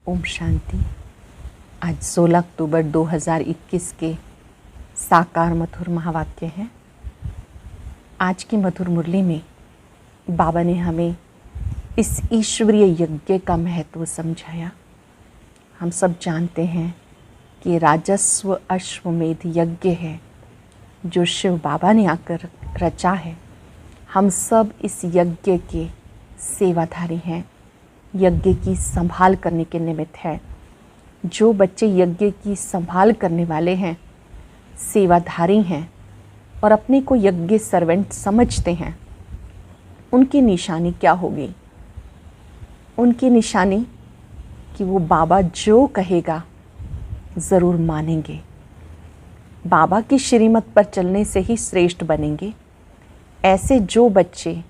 ओम शांति। आज 16 अक्टूबर 2021 के साकार मधुर महावाक्य हैं। आज की मधुर मुरली में बाबा ने हमें इस ईश्वरीय यज्ञ का महत्व समझाया। हम सब जानते हैं कि राजस्व अश्वमेध यज्ञ है जो शिव बाबा ने आकर रचा है। हम सब इस यज्ञ के सेवाधारी हैं, यज्ञ की संभाल करने के निमित्त है। जो बच्चे यज्ञ की संभाल करने वाले हैं, सेवाधारी हैं और अपने को यज्ञ सर्वेंट समझते हैं, उनकी निशानी क्या होगी? उनकी निशानी कि वो बाबा जो कहेगा ज़रूर मानेंगे। बाबा की श्रीमत पर चलने से ही श्रेष्ठ बनेंगे। ऐसे जो बच्चे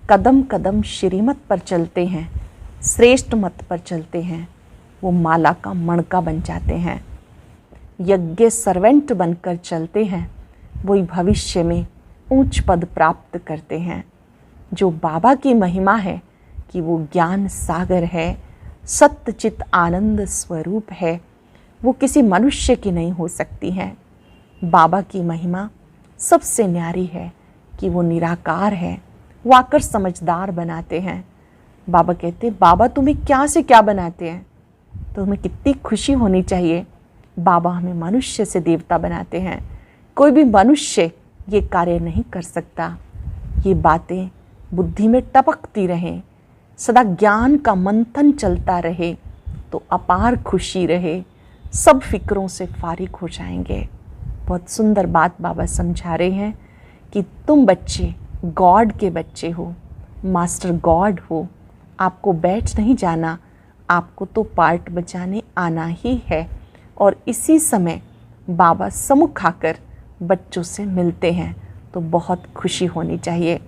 कदम कदम श्रीमत पर चलते हैं, श्रेष्ठ मत पर चलते हैं, वो माला का मणका बन जाते हैं। यज्ञ सर्वेंट बनकर चलते हैं, वही भविष्य में ऊंच पद प्राप्त करते हैं। जो बाबा की महिमा है कि वो ज्ञान सागर है, सत्यचित आनंद स्वरूप है, वो किसी मनुष्य की नहीं हो सकती है। बाबा की महिमा सबसे न्यारी है कि वो निराकार है, वो आकर समझदार बनाते हैं। बाबा कहते, बाबा तुम्हें क्या से क्या बनाते हैं? तो हमें कितनी खुशी होनी चाहिए। बाबा हमें मनुष्य से देवता बनाते हैं। कोई भी मनुष्य ये कार्य नहीं कर सकता। ये बातें बुद्धि में टपकती रहें, सदा ज्ञान का मंथन चलता रहे तो अपार खुशी रहे, सब फिक्रों से फारिग हो जाएंगे। बहुत सुंदर बात बाबा समझा रहे हैं कि तुम बच्चे गॉड के बच्चे हो, मास्टर गॉड हो। आपको बैठ नहीं जाना, आपको तो पार्ट बजाने आना ही है। और इसी समय बाबा सम्मुख आकर बच्चों से मिलते हैं तो बहुत खुशी होनी चाहिए।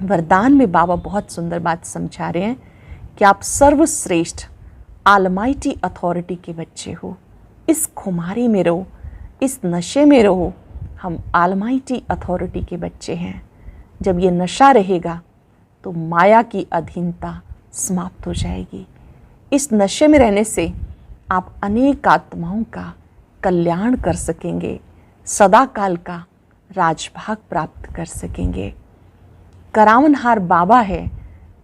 वरदान में बाबा बहुत सुंदर बात समझा रहे हैं कि आप सर्वश्रेष्ठ आलमाइटी अथॉरिटी के बच्चे हो। इस खुमारी में रहो, इस नशे में रहो। हम आलमाइटी अथॉरिटी के बच्चे हैं। जब ये नशा रहेगा तो माया की अधीनता समाप्त हो जाएगी। इस नशे में रहने से आप अनेक आत्माओं का कल्याण कर सकेंगे, सदा काल का राजभाग प्राप्त कर सकेंगे। करावनहार बाबा है,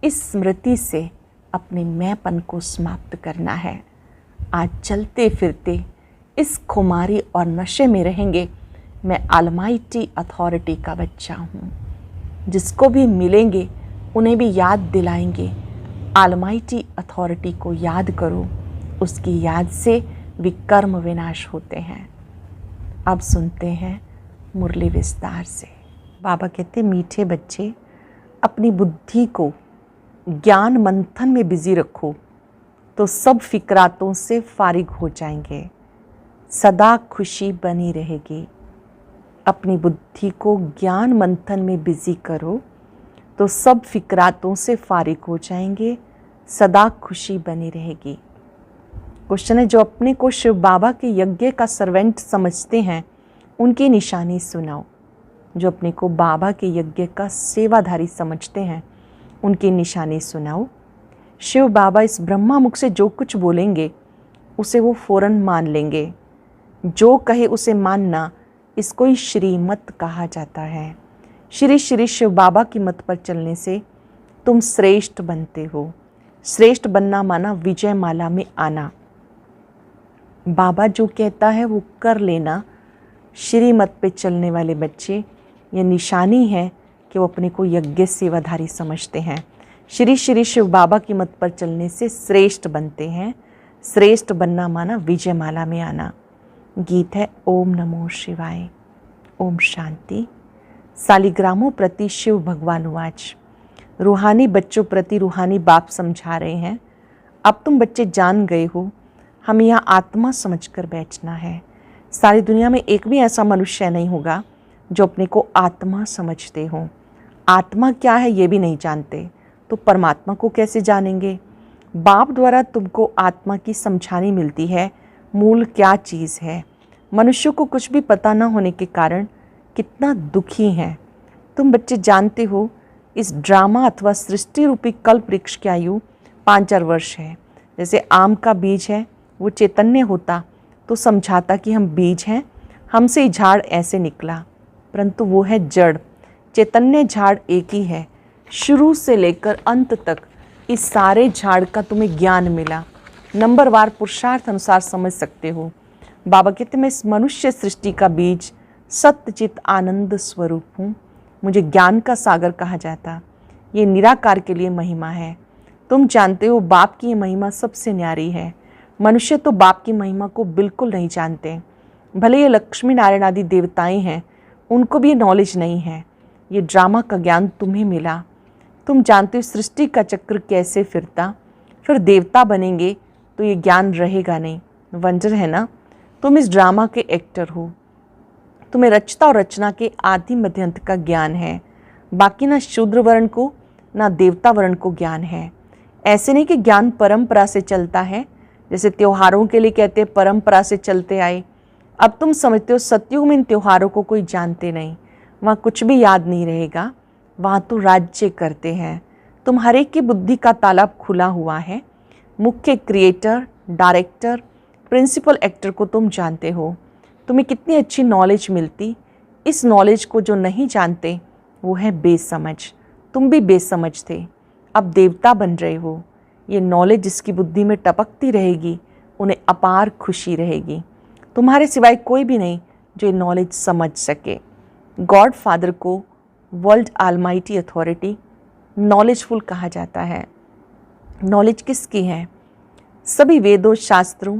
इस स्मृति से अपने मैंपन को समाप्त करना है। आज चलते फिरते इस खुमारी और नशे में रहेंगे। मैं आलमाइटी अथॉरिटी का बच्चा हूँ। जिसको भी मिलेंगे उन्हें भी याद दिलाएंगे, आलमाइटी अथॉरिटी को याद करो। उसकी याद से विकर्म विनाश होते हैं। अब सुनते हैं मुरली विस्तार से। बाबा कहते, मीठे बच्चे अपनी बुद्धि को ज्ञान मंथन में बिजी रखो तो सब फिक्रातों से फारिग हो जाएंगे, सदा खुशी बनी रहेगी। अपनी बुद्धि को ज्ञान मंथन में बिजी करो तो सब फिक्रातों से फारिग हो जाएंगे, सदा खुशी बनी रहेगी। क्वेश्चन है, जो अपने को शिव बाबा के यज्ञ का सर्वेंट समझते हैं, उनकी निशानी सुनाओ। जो अपने को बाबा के यज्ञ का सेवाधारी समझते हैं, उनकी निशानी सुनाओ। शिव बाबा इस ब्रह्मा मुख से जो कुछ बोलेंगे उसे वो फौरन मान लेंगे। जो कहे उसे मानना, इसको ही श्रीमत कहा जाता है। श्री श्री शिव बाबा की मत पर चलने से तुम श्रेष्ठ बनते हो। श्रेष्ठ बनना माना विजय माला में आना। बाबा जो कहता है वो कर लेना। श्रीमत पे चलने वाले बच्चे, ये निशानी है कि वो अपने को यज्ञ सेवाधारी समझते हैं। श्री श्री शिव बाबा की मत पर चलने से श्रेष्ठ बनते हैं। श्रेष्ठ बनना माना विजय माला में आना। गीत है ओम नमो शिवाय। ओम शांति। सालिग्रामों प्रति शिव भगवान उवाच। रूहानी बच्चों प्रति रूहानी बाप समझा रहे हैं, अब तुम बच्चे जान गए हो, हमें यहाँ आत्मा समझकर बैठना है। सारी दुनिया में एक भी ऐसा मनुष्य नहीं होगा जो अपने को आत्मा समझते हो। आत्मा क्या है ये भी नहीं जानते तो परमात्मा को कैसे जानेंगे? बाप द्वारा तुमको आत्मा की समझानी मिलती है, मूल क्या चीज़ है। मनुष्य को कुछ भी पता न होने के कारण कितना दुखी हैं। तुम बच्चे जानते हो इस ड्रामा अथवा सृष्टि रूपी कल्प वृक्ष की आयु 5,000 वर्ष है। जैसे आम का बीज है, वो चैतन्य होता तो समझाता कि हम बीज हैं, हमसे ही झाड़ ऐसे निकला, परंतु वो है जड़। चैतन्य झाड़ एक ही है, शुरू से लेकर अंत तक इस सारे झाड़ का तुम्हें ज्ञान मिला। नंबरवार पुरुषार्थ अनुसार समझ सकते हो। बाबा कहते मैं इस मनुष्य सृष्टि का बीज सत्यचित आनंद स्वरूप हूँ। मुझे ज्ञान का सागर कहा जाता। ये निराकार के लिए महिमा है। तुम जानते हो बाप की ये महिमा सबसे न्यारी है। मनुष्य तो बाप की महिमा को बिल्कुल नहीं जानते। भले ये लक्ष्मी नारायण आदि देवताएं हैं, उनको भी ये नॉलेज नहीं है। ये ड्रामा का ज्ञान तुम्हें मिला। तुम जानते हो सृष्टि का चक्र कैसे फिरता, फिर देवता बनेंगे तो ये ज्ञान रहेगा नहीं। वंडर है ना, तुम इस ड्रामा के एक्टर हो। तुम्हें रचता और रचना के आदि मध्यंत का ज्ञान है। बाकी ना शूद्र वर्ण को ना देवता वर्ण को ज्ञान है। ऐसे नहीं कि ज्ञान परंपरा से चलता है, जैसे त्योहारों के लिए कहते हैं परंपरा से चलते आए। अब तुम समझते हो सतयुग में इन त्योहारों को कोई जानते नहीं, वहाँ कुछ भी याद नहीं रहेगा, वहाँ तो राज्य करते हैं। तुम हर एक की बुद्धि का तालाब खुला हुआ है। मुख्य क्रिएटर, डायरेक्टर, प्रिंसिपल एक्टर को तुम जानते हो। तुम्हें कितनी अच्छी नॉलेज मिलती। इस नॉलेज को जो नहीं जानते वो है बेसमझ। तुम भी बेसमझ थे, अब देवता बन रहे हो। ये नॉलेज जिसकी बुद्धि में टपकती रहेगी उन्हें अपार खुशी रहेगी। तुम्हारे सिवाय कोई भी नहीं जो ये नॉलेज समझ सके। गॉड फादर को वर्ल्ड ऑलमाइटी अथॉरिटी नॉलेजफुल कहा जाता है। नॉलेज किसकी है? सभी वेदों, शास्त्रों,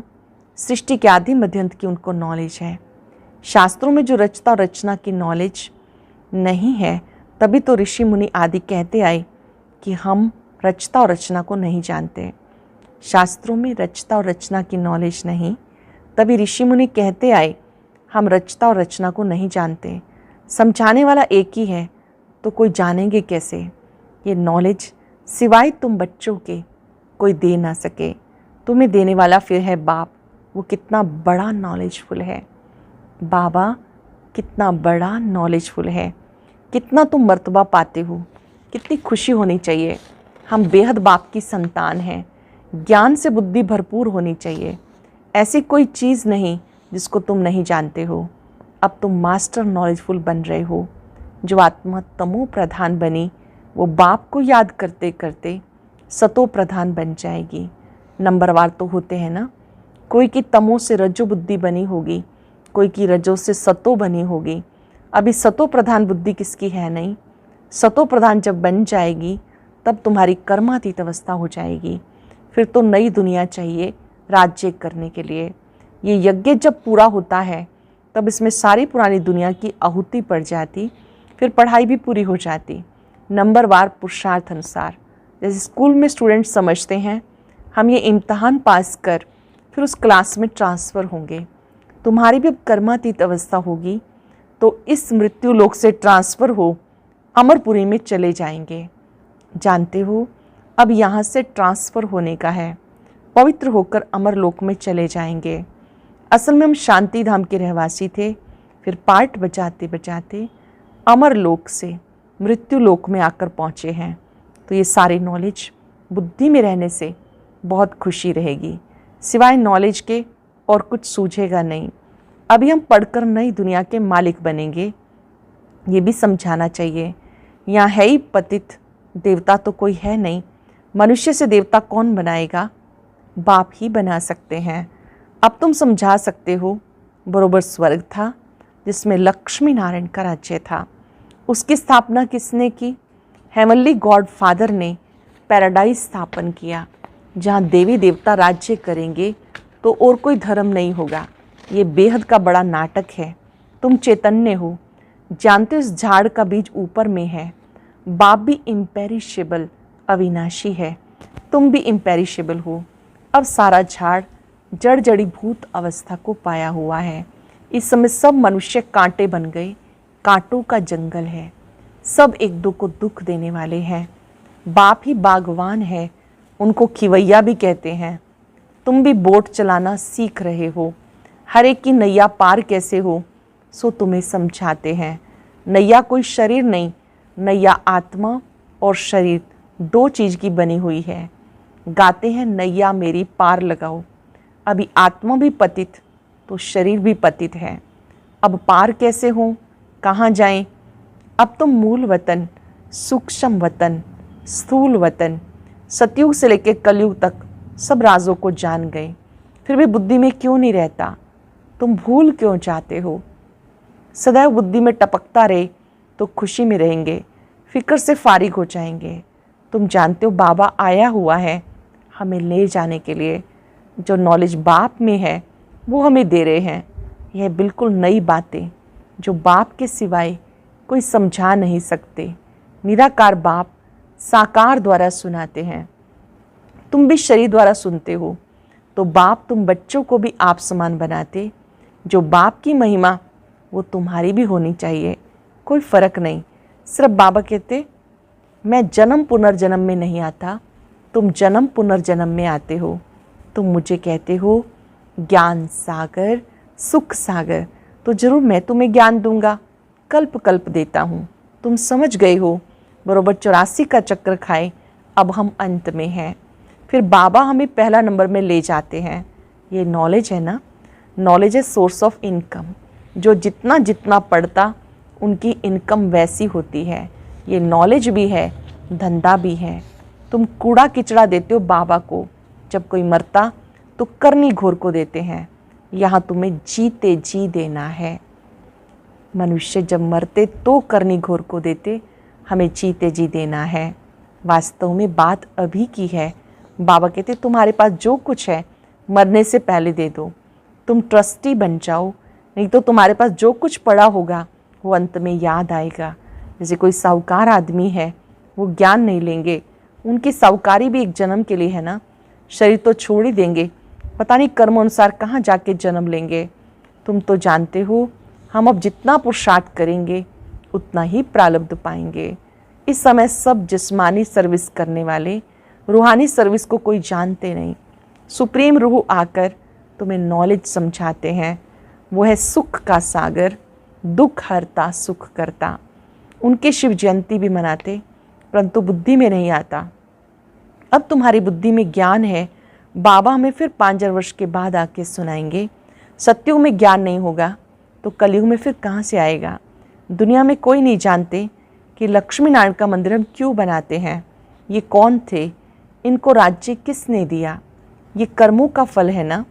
सृष्टि के आदि मध्यंत की उनको नॉलेज है। शास्त्रों में जो रचता और रचना की नॉलेज नहीं है, तभी तो ऋषि मुनि आदि कहते आए कि हम रचता और रचना को नहीं जानते। शास्त्रों में रचता और रचना की नॉलेज नहीं, तभी ऋषि मुनि कहते आए हम रचता और रचना को नहीं जानते। समझाने वाला एक ही है, तो कोई जानेंगे कैसे? ये नॉलेज सिवाय तुम बच्चों के कोई दे ना सके। तुम्हें देने वाला फिर है बाप। वो कितना बड़ा नॉलेजफुल है। बाबा कितना बड़ा नॉलेजफुल है। कितना तुम मर्तबा पाते हो, कितनी खुशी होनी चाहिए। हम बेहद बाप की संतान हैं। ज्ञान से बुद्धि भरपूर होनी चाहिए। ऐसी कोई चीज़ नहीं जिसको तुम नहीं जानते हो। अब तुम मास्टर नॉलेजफुल बन रहे हो। जो आत्मा तमो प्रधान बनी वो बाप को याद करते करते सतो प्रधान बन जाएगी। नंबरवार तो होते हैं ना, कोई की तमो से रजो बुद्धि बनी होगी, कोई की रजो से सतो बनी होगी। अभी सतो प्रधान बुद्धि किसकी है नहीं। सतो प्रधान जब बन जाएगी तब तुम्हारी कर्मातीत अवस्था हो जाएगी। फिर तो नई दुनिया चाहिए राज्य करने के लिए। ये यज्ञ जब पूरा होता है तब इसमें सारी पुरानी दुनिया की आहुति पड़ जाती, फिर पढ़ाई भी पूरी हो जाती। नंबरवार पुरुषार्थ अनुसार, जैसे स्कूल में स्टूडेंट समझते हैं हम ये इम्तहान पास कर फिर उस क्लास में ट्रांसफ़र होंगे। तुम्हारी भी अब कर्मातीत अवस्था होगी तो इस मृत्यु लोक से ट्रांसफ़र हो अमरपुरी में चले जाएंगे। जानते हो अब यहाँ से ट्रांसफ़र होने का है, पवित्र होकर अमर लोक में चले जाएंगे। असल में हम शांति धाम के रहवासी थे, फिर पाठ बजाते बजाते अमर लोक से मृत्यु लोक में आकर पहुँचे हैं। तो ये सारी नॉलेज बुद्धि में रहने से बहुत खुशी रहेगी। सिवाय नॉलेज के और कुछ सूझेगा नहीं। अभी हम पढ़कर नई दुनिया के मालिक बनेंगे, ये भी समझाना चाहिए। यहाँ है ही पतित, देवता तो कोई है नहीं। मनुष्य से देवता कौन बनाएगा? बाप ही बना सकते हैं। अब तुम समझा सकते हो बरोबर स्वर्ग था जिसमें लक्ष्मी नारायण का राज्य था। उसकी स्थापना किसने की? हेवनली गॉड फादर ने पैराडाइज स्थापन किया, जहाँ देवी देवता राज्य करेंगे तो और कोई धर्म नहीं होगा। ये बेहद का बड़ा नाटक है। तुम चैतन्य हो, जानते हो इस झाड़ का बीज ऊपर में है। बाप भी इम्पेरिशेबल अविनाशी है, तुम भी इम्पेरिशेबल हो। अब सारा झाड़ जड़ जड़ीभूत अवस्था को पाया हुआ है। इस समय सब मनुष्य कांटे बन गए, कांटों का जंगल है। सब एक दो को दुख देने वाले हैं। बाप ही बागवान है, उनको खिवैया भी कहते हैं। तुम भी बोट चलाना सीख रहे हो। हर एक की नैया पार कैसे हो सो तुम्हें समझाते हैं। नैया कोई शरीर नहीं, नैया आत्मा और शरीर दो चीज़ की बनी हुई है। गाते हैं नैया मेरी पार लगाओ। अभी आत्मा भी पतित तो शरीर भी पतित है, अब पार कैसे हो, कहाँ जाएं? अब तो मूल वतन, सूक्ष्म वतन, स्थूल वतन, सतयुग से लेकर कलयुग तक सब राजों को जान गए, फिर भी बुद्धि में क्यों नहीं रहता? तुम भूल क्यों जाते हो? सदैव बुद्धि में टपकता रहे तो खुशी में रहेंगे, फिक्र से फारिग हो जाएंगे। तुम जानते हो बाबा आया हुआ है हमें ले जाने के लिए। जो नॉलेज बाप में है वो हमें दे रहे हैं। यह बिल्कुल नई बातें जो बाप के सिवाय कोई समझा नहीं सकते। निराकार बाप साकार द्वारा सुनाते हैं। तुम भी शरीर द्वारा सुनते हो तो बाप तुम बच्चों को भी आप समान बनाते। जो बाप की महिमा वो तुम्हारी भी होनी चाहिए, कोई फ़र्क नहीं। सिर्फ बाबा कहते मैं जन्म पुनर्जन्म में नहीं आता, तुम जन्म पुनर्जन्म में आते हो। तुम मुझे कहते हो ज्ञान सागर, सुख सागर, तो ज़रूर मैं तुम्हें ज्ञान दूंगा, कल्प कल्प देता हूँ। तुम समझ गए हो, बरोबर 84 का चक्र खाए, अब हम अंत में हैं। फिर बाबा हमें पहला नंबर में ले जाते हैं। ये नॉलेज है ना, नॉलेज है सोर्स ऑफ इनकम। जो जितना जितना पढ़ता उनकी इनकम वैसी होती है। ये नॉलेज भी है, धंधा भी है। तुम कूड़ा किचड़ा देते हो बाबा को, जब कोई मरता तो करनी घोर को देते हैं। यहाँ तुम्हें जीते जी देना है। मनुष्य जब मरते तो करनी घोर को देते, हमें जीते जी देना है। वास्तव में बात अभी की है। बाबा कहते तुम्हारे पास जो कुछ है मरने से पहले दे दो। तुम ट्रस्टी बन जाओ, नहीं तो तुम्हारे पास जो कुछ पड़ा होगा वो अंत में याद आएगा। जैसे कोई साहूकार आदमी है, वो ज्ञान नहीं लेंगे, उनकी साहूकारी भी एक जन्म के लिए है ना। शरीर तो छोड़ ही देंगे, पता नहीं कर्म अनुसार कहाँ जाके जन्म लेंगे। तुम तो जानते हो हम अब जितना पुरुषार्थ करेंगे उतना ही प्रारब्ध पाएंगे। इस समय सब जिस्मानी सर्विस करने वाले रूहानी सर्विस को कोई जानते नहीं। सुप्रीम रूह आकर तुम्हें नॉलेज समझाते हैं। वो है सुख का सागर, दुख हरता सुख करता। उनके शिव जयंती भी मनाते, परंतु बुद्धि में नहीं आता। अब तुम्हारी बुद्धि में ज्ञान है, बाबा हमें फिर 5000 वर्ष के बाद आके सुनाएंगे। सतयुग में ज्ञान नहीं होगा तो कलयुग में फिर कहाँ से आएगा? दुनिया में कोई नहीं जानते कि लक्ष्मी नारायण का मंदिर हम क्यों बनाते हैं। ये कौन थे, इनको राज्य किसने दिया? ये कर्मों का फल है ना।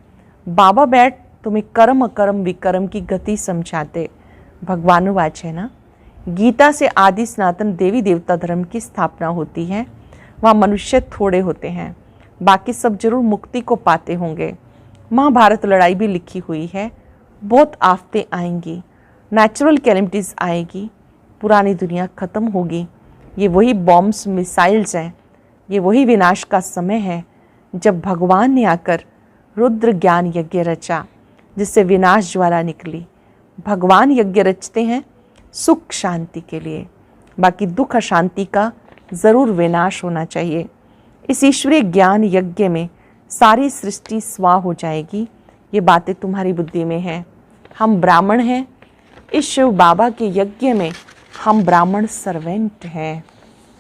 बाबा बैठ तुम्हें कर्म अकर्म विकर्म की गति समझाते। भगवानुवाच है ना, गीता से आदि सनातन देवी देवता धर्म की स्थापना होती है। वहाँ मनुष्य थोड़े होते हैं, बाकी सब जरूर मुक्ति को पाते होंगे। महाभारत लड़ाई भी लिखी हुई है। बहुत आफतें आएंगी, नेचुरल कैलेमिटीज़ आएगी, पुरानी दुनिया ख़त्म होगी। ये वही बॉम्ब्स मिसाइल्स हैं, ये वही विनाश का समय है जब भगवान ने आकर रुद्र ज्ञान यज्ञ रचा, जिससे विनाश ज्वाला निकली। भगवान यज्ञ रचते हैं सुख शांति के लिए, बाकी दुख अशांति का ज़रूर विनाश होना चाहिए। इस ईश्वरीय ज्ञान यज्ञ में सारी सृष्टि स्वाह हो जाएगी। ये बातें तुम्हारी बुद्धि में हैं। हम ब्राह्मण हैं, इस शिव बाबा के यज्ञ में हम ब्राह्मण सर्वेंट हैं।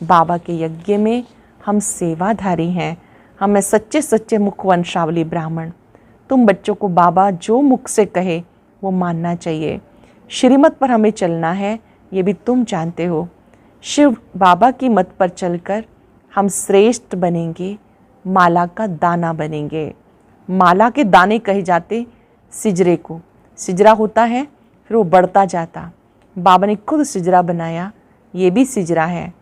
बाबा के यज्ञ में हम सेवाधारी हैं। हम सच्चे सच्चे मुख वंशावली ब्राह्मण। तुम बच्चों को बाबा जो मुख से कहे वो मानना चाहिए। श्रीमत पर हमें चलना है, ये भी तुम जानते हो। शिव बाबा की मत पर चलकर हम श्रेष्ठ बनेंगे, माला का दाना बनेंगे। माला के दाने कहे जाते सिजरे को। सिजरा होता है फिर वो बढ़ता जाता। बाबा ने खुद सिजरा बनाया, ये भी सिजरा है।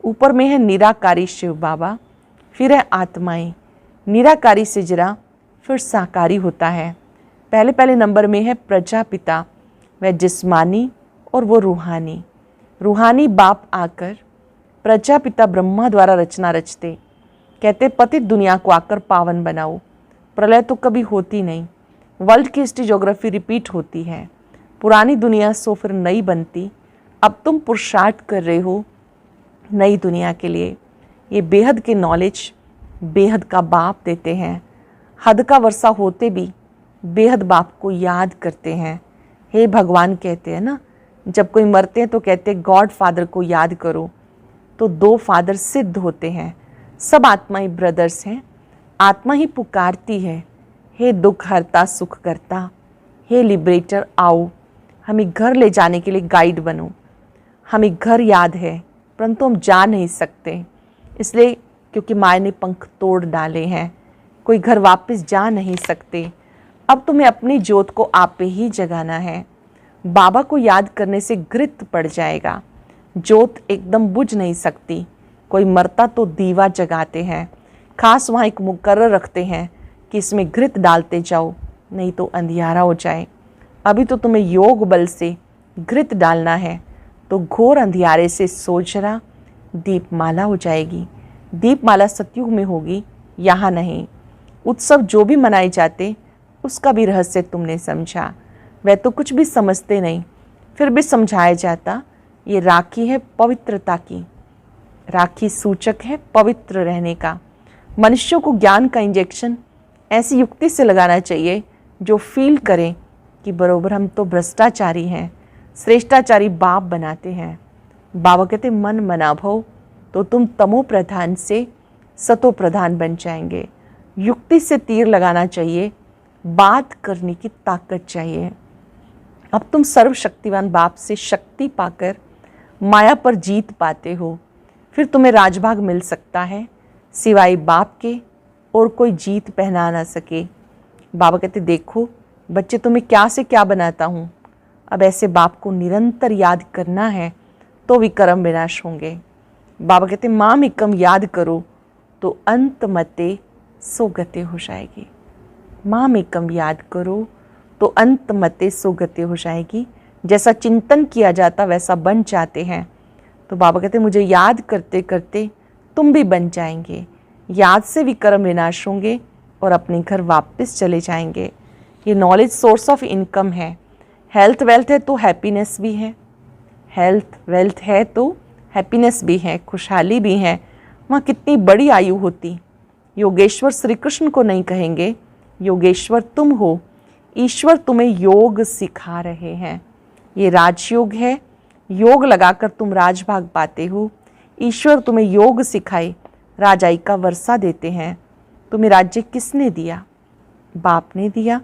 ऊपर में है निराकारी शिव बाबा, फिर है आत्माएं। निराकारी सिजरा फिर साकारी होता है। पहले पहले नंबर में है प्रजापिता, वह जिस्मानी और वो रूहानी। रूहानी बाप आकर प्रजापिता ब्रह्मा द्वारा रचना रचते, कहते पतित दुनिया को आकर पावन बनाओ। प्रलय तो कभी होती नहीं, वर्ल्ड की हिस्ट्री ज्योग्राफी रिपीट होती है। पुरानी दुनिया सो फिर नई बनती। अब तुम पुरुषार्थ कर रहे हो नई दुनिया के लिए। ये बेहद के नॉलेज बेहद का बाप देते हैं। हद का वर्षा होते भी बेहद बाप को याद करते हैं। हे भगवान कहते हैं ना, जब कोई मरते हैं तो कहते हैं गॉड फादर को याद करो, तो 2 फादर सिद्ध होते हैं। सब आत्माएं ब्रदर्स हैं, आत्मा ही पुकारती है, हे दुख हरता सुख करता, हे लिबरेटर आओ, हमें घर ले जाने के लिए गाइड बनो। हमें घर याद है परंतु हम जा नहीं सकते, इसलिए क्योंकि माया ने पंख तोड़ डाले हैं, कोई घर वापस जा नहीं सकते। अब तुम्हें अपनी ज्योत को आप पे ही जगाना है। बाबा को याद करने से घृत पड़ जाएगा। ज्योत एकदम बुझ नहीं सकती, कोई मरता तो दीवा जगाते हैं, खास वहाँ एक मुकर्रर रखते हैं कि इसमें घृत डालते जाओ नहीं तो अंधियारा हो जाए। अभी तो तुम्हें योग बल से घृत डालना है, तो घोर अंधियारे से सोचरा दीपमाला हो जाएगी। दीपमाला सतयुग में होगी, यहाँ नहीं। उत्सव जो भी मनाए जाते उसका भी रहस्य तुमने समझा। वह तो कुछ भी समझते नहीं, फिर भी समझाया जाता। ये राखी है पवित्रता की, राखी सूचक है पवित्र रहने का। मनुष्यों को ज्ञान का इंजेक्शन ऐसी युक्ति से लगाना चाहिए जो फील करें कि बरोबर हम तो भ्रष्टाचारी हैं, श्रेष्ठाचारी बाप बनाते हैं। बाबा कहते मन मना भव, तो तुम तमो प्रधान से सतो प्रधान बन जाएंगे। युक्ति से तीर लगाना चाहिए, बात करने की ताकत चाहिए। अब तुम सर्वशक्तिवान बाप से शक्ति पाकर माया पर जीत पाते हो, फिर तुम्हें राजभाग मिल सकता है, सिवाय बाप के और कोई जीत पहना ना सके। बाबा कहते देखो बच्चे, तुम्हें क्या से क्या बनाता हूँ। अब ऐसे बाप को निरंतर याद करना है तो विक्रम विनाश होंगे। बाबा कहते माम एकम याद करो तो अंत मते सोगते हो जाएगी। माम एकम याद करो तो अंत मते सोगते हो जाएगी। जैसा चिंतन किया जाता वैसा बन जाते हैं। तो बाबा कहते मुझे याद करते करते तुम भी बन जाएंगे। याद से विक्रम विनाश होंगे और अपने घर वापस चले जाएंगे। ये नॉलेज सोर्स ऑफ इनकम है। हेल्थ वेल्थ है तो हैप्पीनेस भी है, हेल्थ वेल्थ है तो हैप्पीनेस भी है, खुशहाली भी है। वहाँ कितनी बड़ी आयु होती। योगेश्वर श्री कृष्ण को नहीं कहेंगे, योगेश्वर तुम हो, ईश्वर तुम्हें योग सिखा रहे हैं। ये राजयोग है, योग लगाकर तुम राजभाग पाते हो। ईश्वर तुम्हें योग सिखाए, राजाई का वर्षा देते हैं। तुम्हें राज्य किसने दिया? बाप ने दिया।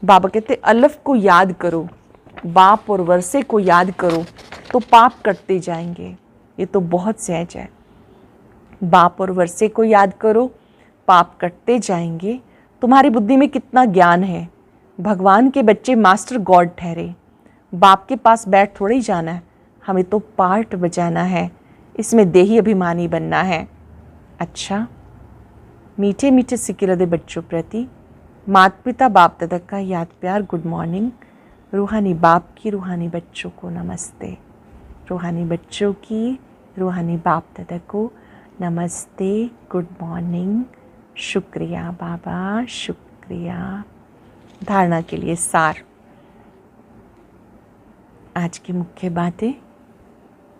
बाबा कहते अलफ को याद करो, बाप और वर्षे को याद करो तो पाप कटते जाएंगे। ये तो बहुत सहज है। बाप और वर्षे को याद करो, पाप कटते जाएंगे। तुम्हारी बुद्धि में कितना ज्ञान है। भगवान के बच्चे मास्टर गॉड ठहरे। बाप के पास बैठ थोड़े ही जाना है, हमें तो पार्ट बजाना है, इसमें देही अभिमानी बनना है। अच्छा, मीठे मीठे सिके हृदय बच्चों प्रति माता पिता बाप दादा का याद प्यार गुड मॉर्निंग। रूहानी बाप की रूहानी बच्चों को नमस्ते। रूहानी बच्चों की रूहानी बाप दादा को नमस्ते, गुड मॉर्निंग। शुक्रिया बाबा, शुक्रिया। धारणा के लिए सार। आज की मुख्य बातें।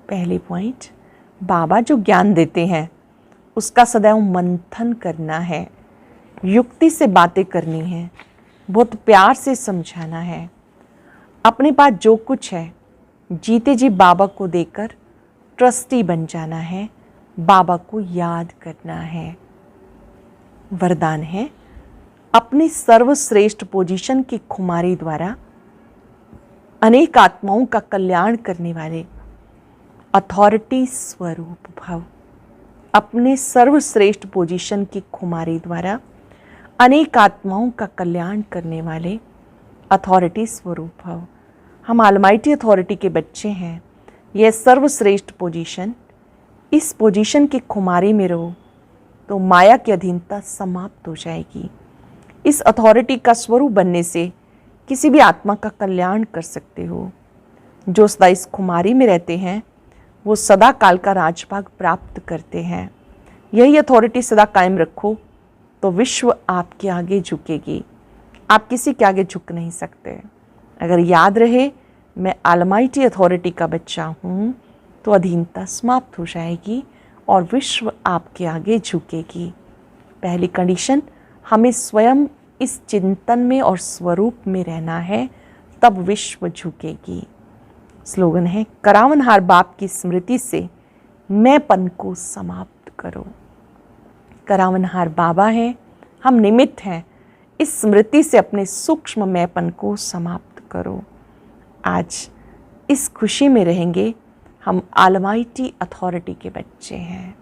पहली पॉइंट, बाबा जो ज्ञान देते हैं उसका सदैव मंथन करना है, युक्ति से बातें करनी है, बहुत प्यार से समझाना है। अपने पास जो कुछ है जीते जी बाबा को देकर ट्रस्टी बन जाना है, बाबा को याद करना है। वरदान है, अपनी सर्वश्रेष्ठ पोजीशन की खुमारी द्वारा अनेक आत्माओं का कल्याण करने वाले अथॉरिटी स्वरूप भव। अपने सर्वश्रेष्ठ पोजीशन की खुमारी द्वारा अनेक आत्माओं का कल्याण करने वाले अथॉरिटी स्वरूप भव। हम ऑलमाइटी अथॉरिटी के बच्चे हैं। यह सर्वश्रेष्ठ पोजीशन, इस पोजीशन की खुमारी में रहो तो माया की अधीनता समाप्त हो जाएगी। इस अथॉरिटी का स्वरूप बनने से किसी भी आत्मा का कल्याण कर सकते हो। जो सदा इस खुमारी में रहते हैं वो सदा काल का राजभाग प्राप्त करते हैं। यही अथॉरिटी सदा कायम रखो तो विश्व आपके आगे झुकेगी। आप किसी के आगे झुक नहीं सकते। अगर याद रहे मैं ऑलमाइटी अथॉरिटी का बच्चा हूँ तो अधीनता समाप्त हो जाएगी और विश्व आपके आगे झुकेगी। पहली कंडीशन, हमें स्वयं इस चिंतन में और स्वरूप में रहना है, तब विश्व झुकेगी। स्लोगन है, करावनहार बाप की स्मृति से मैंपन को समाप्त करो। करावनहार बाबा है, हम निमित्त हैं। इस स्मृति से अपने सूक्ष्म मैंपन को समाप्त करो। आज इस खुशी में रहेंगे, हम ऑलमाइटी अथॉरिटी के बच्चे हैं।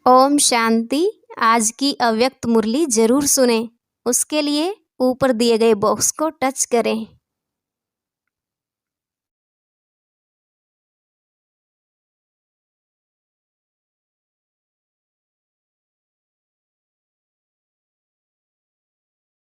ओम शांति। आज की अव्यक्त मुरली जरूर सुने। उसके लिए ऊपर दिए गए बॉक्स को टच करें।